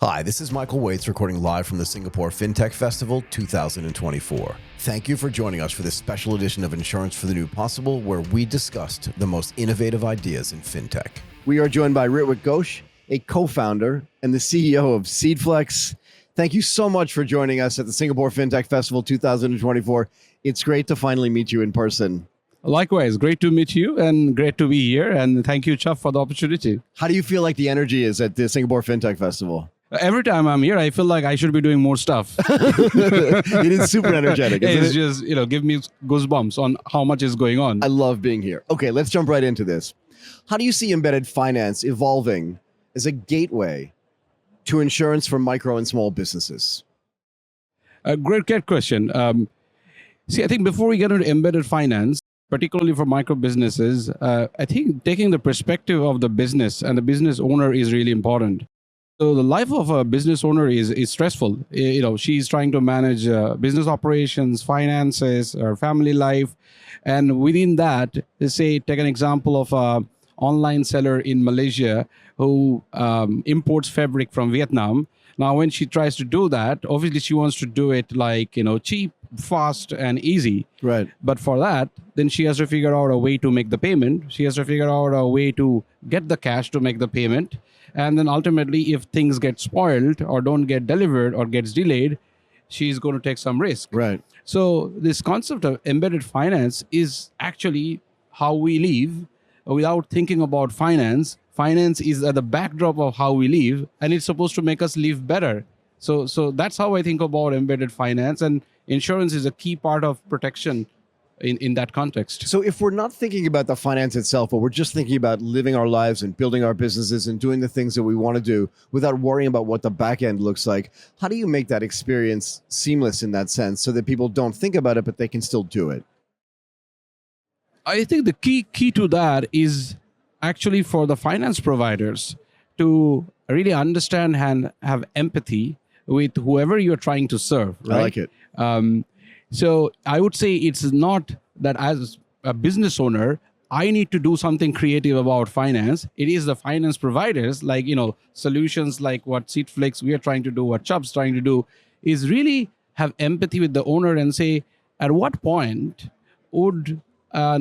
Hi, this is Michael Waits recording live from the Singapore FinTech Festival 2024. Thank you for joining us for this special edition of Insurance for the New Possible, where we discussed the most innovative ideas in FinTech. We are joined by Ritwik Ghosh, a co-founder and the CEO of Seedflex. Thank you so much for joining us at the Singapore FinTech Festival 2024. It's great to finally meet you in person. Likewise, great to meet you and great to be here. And thank you, Chuff, for the opportunity. How do you feel like the energy is at the Singapore FinTech Festival? Every time I'm here, I feel like I should be doing more stuff. It is super energetic, isn't It's just, give me goosebumps on how much is going on. I love being here. Okay, let's jump right into this. How do you see embedded finance evolving as a gateway to insurance for micro and small businesses? A great question. I think before we get into embedded finance, particularly for micro businesses, I think taking the perspective of the business and the business owner is really important. So the life of a business owner is stressful. She's trying to manage business operations, finances, her family life. And within that, let's say, take an example of an online seller in Malaysia who imports fabric from Vietnam. Now, when she tries to do that, obviously she wants to do it like, cheap, fast, and easy. Right. But for that, then she has to figure out a way to make the payment. She has to figure out a way to get the cash to make the payment. And then ultimately, if things get spoiled or don't get delivered or gets delayed, she's going to take some risk. Right. So this concept of embedded finance is actually how we live without thinking about finance. Finance is at the backdrop of how we live, and it's supposed to make us live better. So that's how I think about embedded finance, and insurance is a key part of protection in that context. So if we're not thinking about the finance itself, but we're just thinking about living our lives and building our businesses and doing the things that we want to do without worrying about what the back end looks like, how do you make that experience seamless in that sense so that people don't think about it, but they can still do it? I think the key to that is actually for the finance providers to really understand and have empathy with whoever you're trying to serve. Right? I like it. So I would say it's not that as a business owner, I need to do something creative about finance. It is the finance providers, like, solutions like what Seedflex we are trying to do, what Chubb's trying to do, is really have empathy with the owner and say, at what point would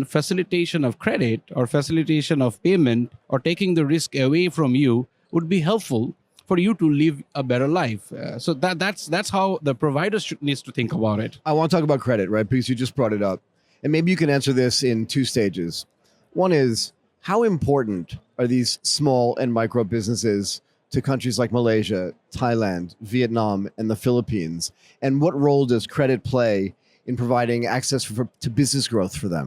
facilitation of credit or facilitation of payment or taking the risk away from you would be helpful for you to live a better life. So that's how the provider needs to think about it. I want to talk about credit, right? Because you just brought it up. And maybe you can answer this in two stages. One is, how important are these small and micro businesses to countries like Malaysia, Thailand, Vietnam, and the Philippines? And what role does credit play in providing access to business growth for them?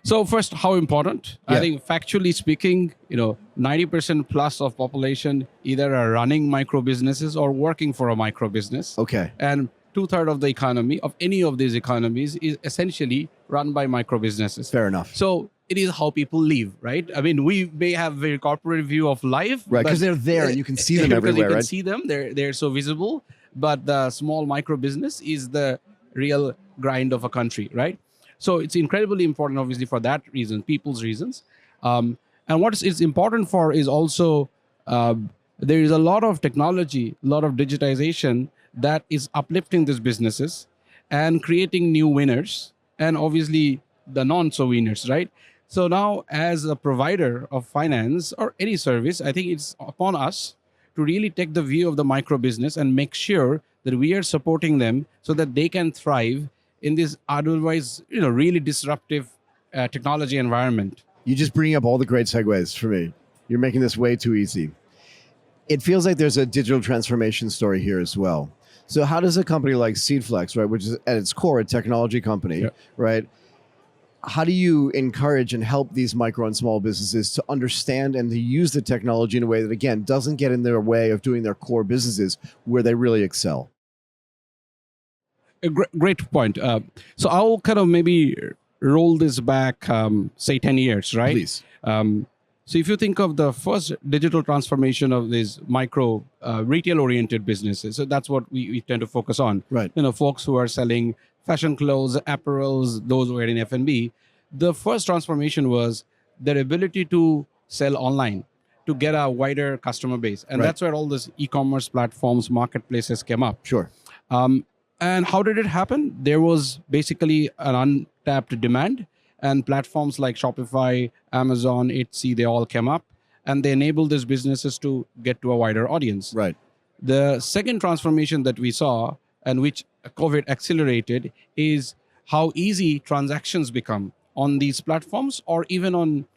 So first, how important? Yeah. I think factually speaking, 90% plus of population either are running micro businesses or working for a micro business. Okay. And 2/3 of the economy of any of these economies is essentially run by micro businesses. Fair enough. So it is how people live, right? I mean, we may have a very corporate view of life. Right, because they're there and you can see them everywhere, you can right? see them, they're so visible. But the small micro business is the real grind of a country, right? So it's incredibly important, obviously, for that reason, people's reasons. And what it's important for is also there is a lot of technology, a lot of digitization that is uplifting these businesses and creating new winners and obviously the non-so-winners, right? So now as a provider of finance or any service, I think it's upon us to really take the view of the micro business and make sure that we are supporting them so that they can thrive in this otherwise, really disruptive technology environment. You just bring up all the great segues for me. You're making this way too easy. It feels like there's a digital transformation story here as well. So how does a company like Seedflex, right, which is at its core a technology company, right? How do you encourage and help these micro and small businesses to understand and to use the technology in a way that, again, doesn't get in their way of doing their core businesses where they really excel? A great point. So I'll kind of maybe roll this back, say 10 years, right? Please. So if you think of the first digital transformation of these micro retail-oriented businesses, so that's what we tend to focus on. Right. Folks who are selling fashion clothes, apparels, those who are in F&B. The first transformation was their ability to sell online. to get a wider customer base. And Right. that's where all these e-commerce platforms, marketplaces came up. Sure. And how did it happen? There was basically an untapped demand, and platforms like Shopify, Amazon, Etsy, they all came up, and they enabled these businesses to get to a wider audience. Right. The second transformation that we saw, and which COVID accelerated, is how easy transactions become on these platforms, or even on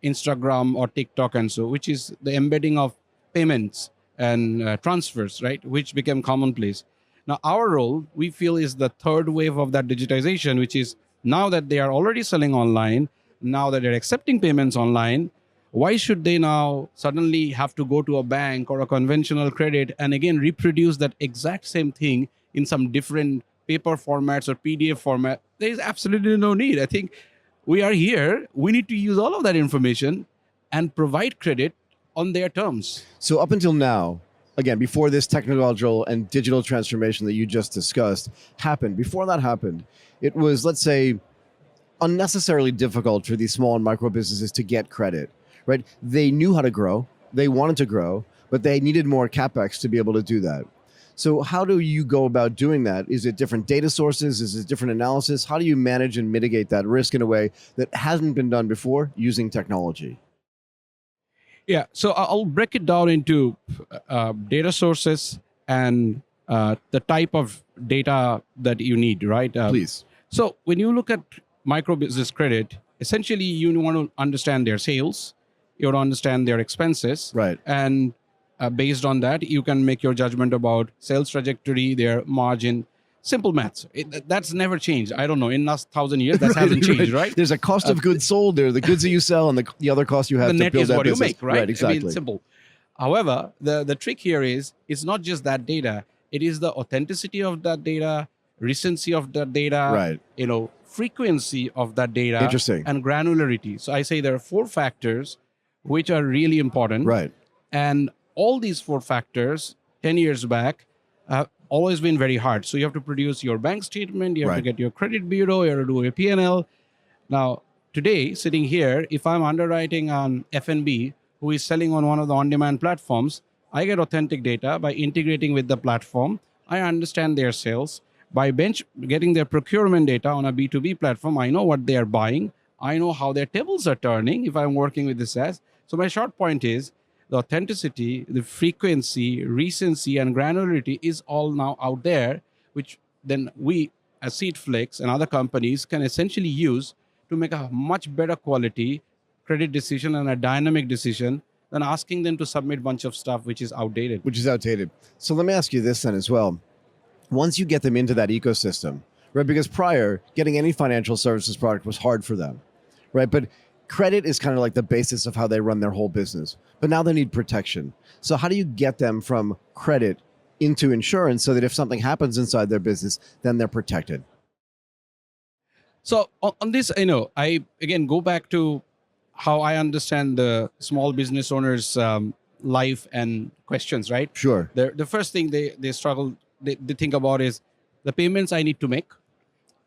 Instagram or TikTok and so, which is the embedding of payments and transfers, right, which became commonplace. Now, our role, we feel, is the third wave of that digitization, which is now that they are already selling online, now that they're accepting payments online, why should they now suddenly have to go to a bank or a conventional credit and again reproduce that exact same thing in some different paper formats or PDF format? There is absolutely no need. I think we are here. We need to use all of that information and provide credit on their terms. So up until now, again, before this technological and digital transformation that you just discussed happened, before that happened, it was, let's say, unnecessarily difficult for these small and micro businesses to get credit, right? They knew how to grow, they wanted to grow, but they needed more CapEx to be able to do that. So how do you go about doing that? Is it different data sources? Is it different analysis? How do you manage and mitigate that risk in a way that hasn't been done before using technology? Yeah, so I'll break it down into data sources and the type of data that you need, right? Please. So when you look at micro business credit, essentially you want to understand their sales, you want to understand their expenses, Right. and based on that, you can make your judgment about sales trajectory, their margin. Simple maths. That's never changed. I don't know. In the last 1,000 years, that hasn't changed, right? There's a cost of goods sold. There are the goods that you sell and the other cost you have The to net build is that what you business. make, right? Exactly. I mean, simple. However, the trick here is it's not just that data. It is the authenticity of that data, recency of that data, Right. Frequency of that data, Interesting. and granularity. So I say there are 4 factors which are really important. Right. And all these 4 factors, 10 years back, have always been very hard. So you have to produce your bank statement, you have to Right. get your credit bureau, you have to do your P&L. Now, today, sitting here, if I'm underwriting on F&B, who is selling on one of the on-demand platforms, I get authentic data by integrating with the platform. I understand their sales. By getting their procurement data on a B2B platform, I know what they are buying. I know how their tables are turning if I'm working with the SaaS. So my short point is the authenticity, the frequency, recency, and granularity is all now out there, which then we as Seedflex and other companies can essentially use to make a much better quality credit decision and a dynamic decision than asking them to submit a bunch of stuff which is outdated. Which is outdated. So let me ask you this then as well. Once you get them into that ecosystem, right? Because prior, getting any financial services product was hard for them, right? But credit is kind of like the basis of how they run their whole business. But now they need protection. So how do you get them from credit into insurance so that if something happens inside their business, then they're protected? So on this, I again go back to how I understand the small business owners' life and questions, right? Sure. The first thing they struggle, they think about is the payments I need to make,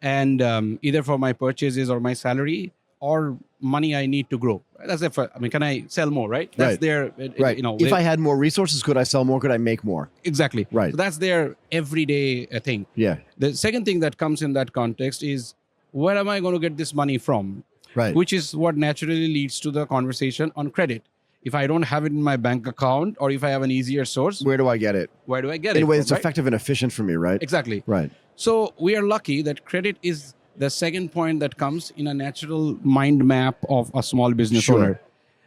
and either for my purchases or my salary or money I need to grow. That's it. Can I sell more, right? That's Right. their, Right. If I had more resources, could I sell more? Could I make more? exactly. Right. So that's their everyday thing. Yeah. The second thing that comes in that context is where am I going to get this money from? Right. Which is what naturally leads to the conversation on credit. If I don't have it in my bank account, or if I have an easier source, Where do I get it? where do I get In it? a way from, that's right? effective and efficient for me, right? Exactly. Right. So we are lucky that credit is the second point that comes in a natural mind map of a small business Sure. owner.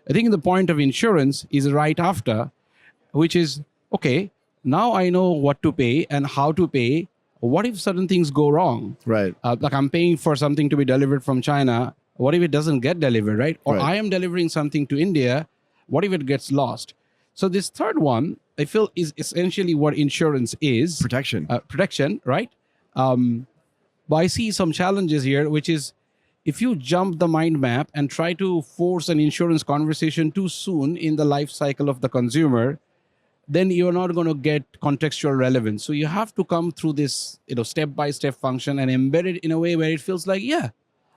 I think the point of insurance is right after, which is, okay, now I know what to pay and how to pay. What if certain things go wrong? Right. Like I'm paying for something to be delivered from China. What if it doesn't get delivered, right? Or Right. I am delivering something to India. What if it gets lost? So this third one, I feel, is essentially what insurance is. Protection. Protection, right? But I see some challenges here, which is if you jump the mind map and try to force an insurance conversation too soon in the life cycle of the consumer, then you're not going to get contextual relevance. So you have to come through this, step-by-step function and embed it in a way where it feels like, yeah,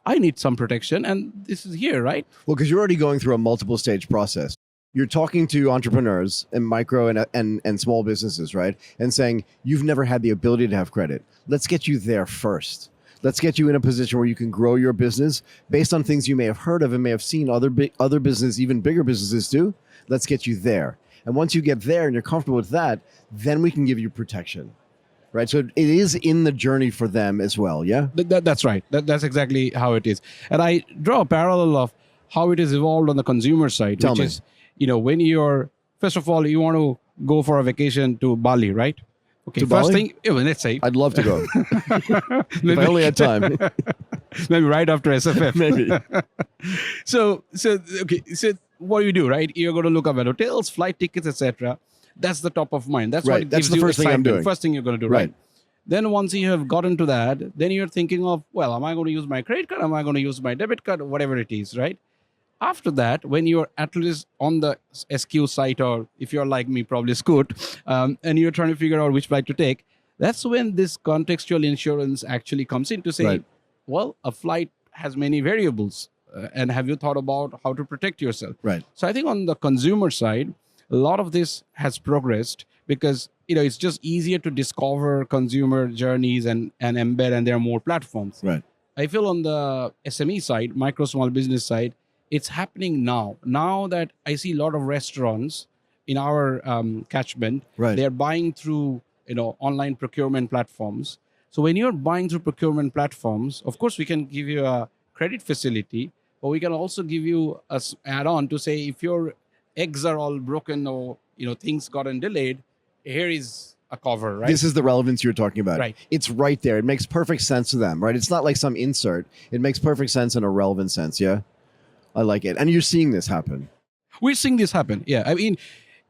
I need some protection, and this is here, right? Well, because you're already going through a multiple stage process. You're talking to entrepreneurs and micro and small businesses, right? And saying, you've never had the ability to have credit. Let's get you there first. Let's get you in a position where you can grow your business based on things you may have heard of and may have seen other business, even bigger businesses do. Let's get you there. And once you get there and you're comfortable with that, then we can give you protection, right? So it is in the journey for them as well. Yeah. That's right. That's exactly how it is. And I draw a parallel of how it is evolved on the consumer side, Tell which me. is, when you're, first of all, you want to go for a vacation to Bali, right? Okay, To first Bali? thing, let's say, I'd love to go. If I only had time. maybe right after SFF. Maybe. So what do you do, right? You're going to look up at hotels, flight tickets, etc. That's the top of mind. That's Right. what That's gives the you first thing I'm excitement. doing. First thing you're going to do, Right. right? Then once you have gotten to that, then you're thinking of, well, am I going to use my credit card? Am I going to use my debit card? Whatever it is, right? After that, when you're at least on the SQ site, or if you're like me, probably Scoot, and you're trying to figure out which flight to take, that's when this contextual insurance actually comes in to say, Right. well, a flight has many variables. And have you thought about how to protect yourself? Right. So I think on the consumer side, a lot of this has progressed because it's just easier to discover consumer journeys and embed, and there are more platforms. Right. I feel on the SME side, micro small business side, it's happening now. Now that I see a lot of restaurants in our catchment, Right. they're buying through online procurement platforms. So when you're buying through procurement platforms, of course we can give you a credit facility, but we can also give you a add-on to say if your eggs are all broken or things gotten delayed, here is a cover, right? This is the relevance you're talking about. Right. It's right there. It makes perfect sense to them, right? It's not like some insert. It makes perfect sense in a relevant sense. Yeah. I like it. And you're seeing this happen. We're seeing this happen. Yeah. I mean,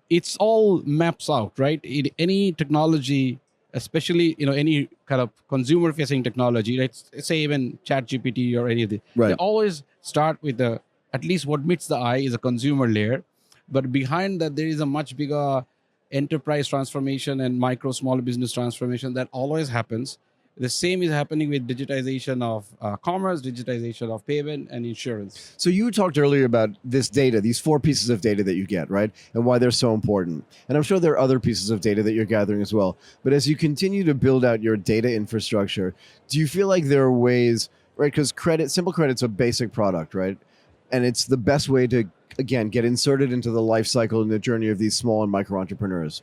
it's all maps out, right? Any technology, especially, any kind of consumer facing technology, let's say even chat GPT or any of the, Right. they always start with at least what meets the eye is a consumer layer. But behind that, there is a much bigger enterprise transformation and micro small business transformation that always happens. The same is happening with digitization of commerce, digitization of payment and insurance. So you talked earlier about this data, these 4 pieces of data that you get, right? And why they're so important. And I'm sure there are other pieces of data that you're gathering as well. But as you continue to build out your data infrastructure, do you feel like there are ways, right? Because simple credit's a basic product, right? And it's the best way to, again, get inserted into the life cycle and the journey of these small and micro entrepreneurs.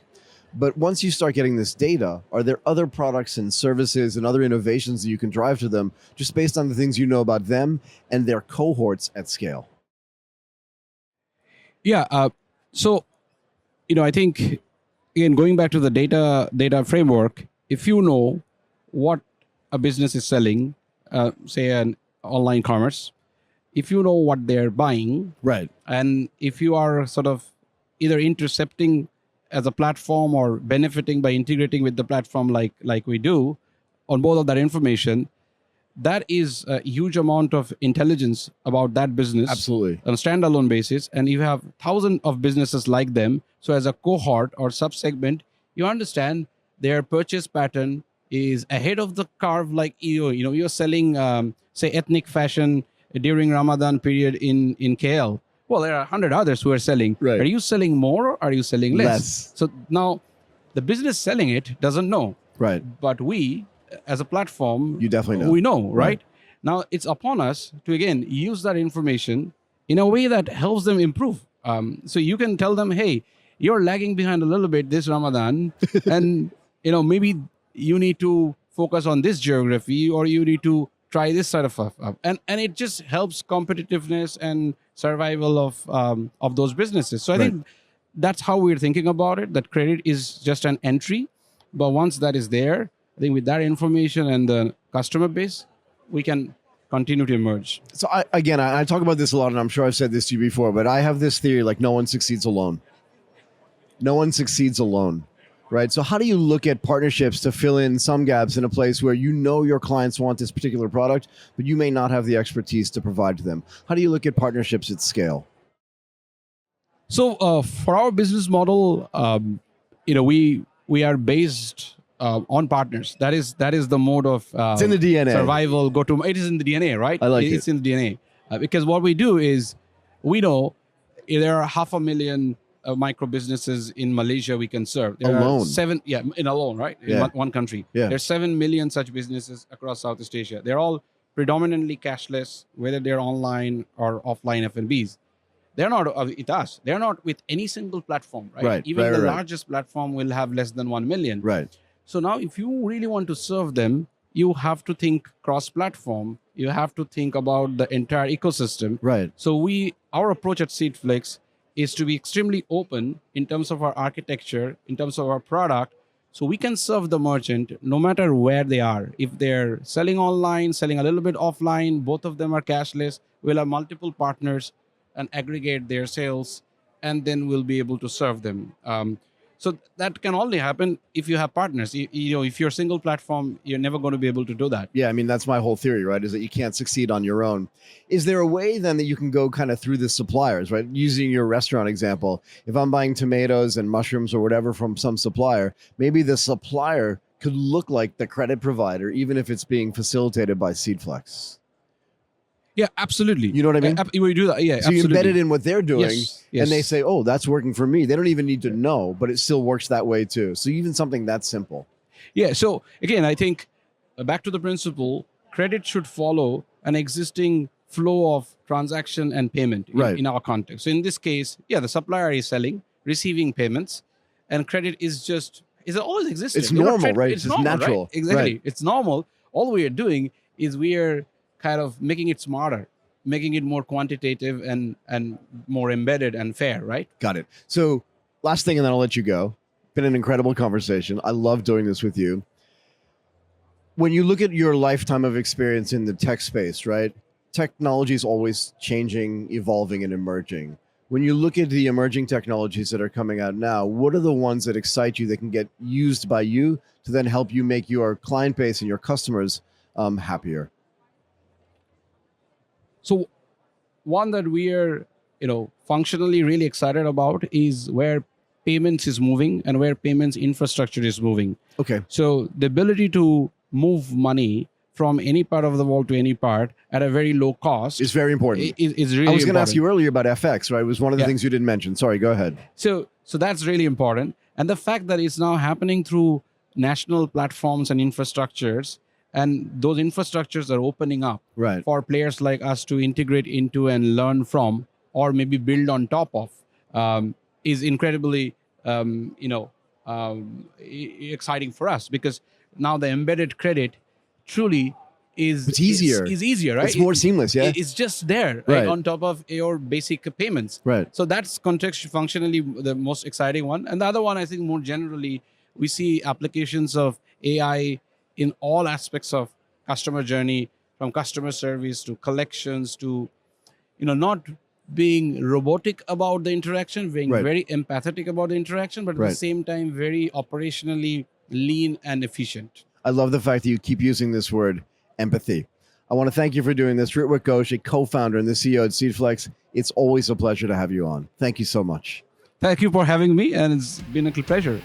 But once you start getting this data, are there other products and services and other innovations that you can drive to them just based on the things you know about them and their cohorts at scale? Yeah. So, I think, again, going back to the data framework, if you know what a business is selling, say an online commerce, if you know what they're buying, Right. and if you are sort of either intercepting as a platform or benefiting by integrating with the platform like we do on both of that information, that is a huge amount of intelligence about that business. Absolutely. On a standalone basis. And you have thousands of businesses like them. So as a cohort or subsegment, you understand their purchase pattern is ahead of the curve. Like you're selling say ethnic fashion during Ramadan period in KL. Well, there are 100 others who are selling. Right. Are you selling more or are you selling less? Less. So now the business selling it doesn't know. Right. But we, as a platform, You definitely know. we know, right? Right. Now it's upon us to, again, use that information in a way that helps them improve. So you can tell them, hey, you're lagging behind a little bit this Ramadan, and maybe you need to focus on this geography, or you need to try this side of stuff. And it just helps competitiveness and survival of those businesses. So I Right. think that's how we're thinking about it, that credit is just an entry. But once that is there, I think with that information and the customer base, we can continue to emerge. So I talk about this a lot, and I'm sure I've said this to you before, but I have this theory, like no one succeeds alone. No one succeeds alone, right? So how do you look at partnerships to fill in some gaps in a place where your clients want this particular product, but you may not have the expertise to provide to them? How do you look at partnerships at scale? So for our business model, we are based on partners. That is the mode of It's in the DNA. survival. It is in the DNA, right? I like It's in the DNA because what we do is we know there are 500,000 micro businesses in Malaysia we can serve. There Alone. are seven, yeah, in alone, right? In Yeah. one country. Yeah. There's 7 million such businesses across Southeast Asia. They're all predominantly cashless, whether they're online or offline F&Bs. They're not with us. They're not with any single platform, right? Right, Even right, the right. largest platform will have less than 1 million. Right. So now if you really want to serve them, you have to think cross-platform. You have to think about the entire ecosystem. Right. So our approach at Seedflex is to be extremely open in terms of our architecture, in terms of our product, so we can serve the merchant no matter where they are. If they're selling online, selling a little bit offline, both of them are cashless, we'll have multiple partners and aggregate their sales, and then we'll be able to serve them. So that can only happen if you have partners. If you're a single platform, you're never going to be able to do that. Yeah, I mean, that's my whole theory, right? Is that you can't succeed on your own. Is there a way then that you can go kind of through the suppliers, right? Using your restaurant example, if I'm buying tomatoes and mushrooms or whatever from some supplier, maybe the supplier could look like the credit provider, even if it's being facilitated by Seedflex. Yeah, absolutely. You know what I mean? We do that. Yeah, So you embed it in what they're doing, Yes, and they yes. say, oh, that's working for me. They don't even need to know, but it still works that way too. So even something that simple. Yeah. So again, I think back to the principle, credit should follow an existing flow of transaction and payment Right. in our context. So in this case, yeah, the supplier is selling, receiving payments, and credit is always existed. It's normal, right? It's It's just normal, natural. right? Exactly. Right. It's normal. All we are doing is we are kind of making it smarter, making it more quantitative and more embedded and fair, right? Got it. So last thing, and then I'll let you go. Been an incredible conversation. I love doing this with you. When you look at your lifetime of experience in the tech space, right? Technology is always changing, evolving, and emerging. When you look at the emerging technologies that are coming out now, what are the ones that excite you that can get used by you to then help you make your client base and your customers happier? So one that we are, functionally really excited about is where payments is moving and where payments infrastructure is moving. Okay. So the ability to move money from any part of the world to any part at a very low cost It's very important. is really I was going to ask important. you earlier about FX, right? It was one of the Yeah. things you didn't mention. Sorry, go ahead. So that's really important. And the fact that it's now happening through national platforms and infrastructures, and those infrastructures are opening up Right. for players like us to integrate into and learn from, or maybe build on top of, is incredibly, exciting for us, because now the embedded credit truly It's easier. Is easier, right? It's more seamless, yeah? It's just there, Right. on top of your basic payments. Right. So that's context functionally the most exciting one. And the other one, I think more generally, we see applications of AI in all aspects of customer journey, from customer service to collections to, not being robotic about the interaction, being Right. very empathetic about the interaction, but at Right. the same time, very operationally lean and efficient. I love the fact that you keep using this word, empathy. I want to thank you for doing this. Ritwik Ghosh, a co-founder and the CEO at Seedflex. It's always a pleasure to have you on. Thank you so much. Thank you for having me, and it's been a pleasure.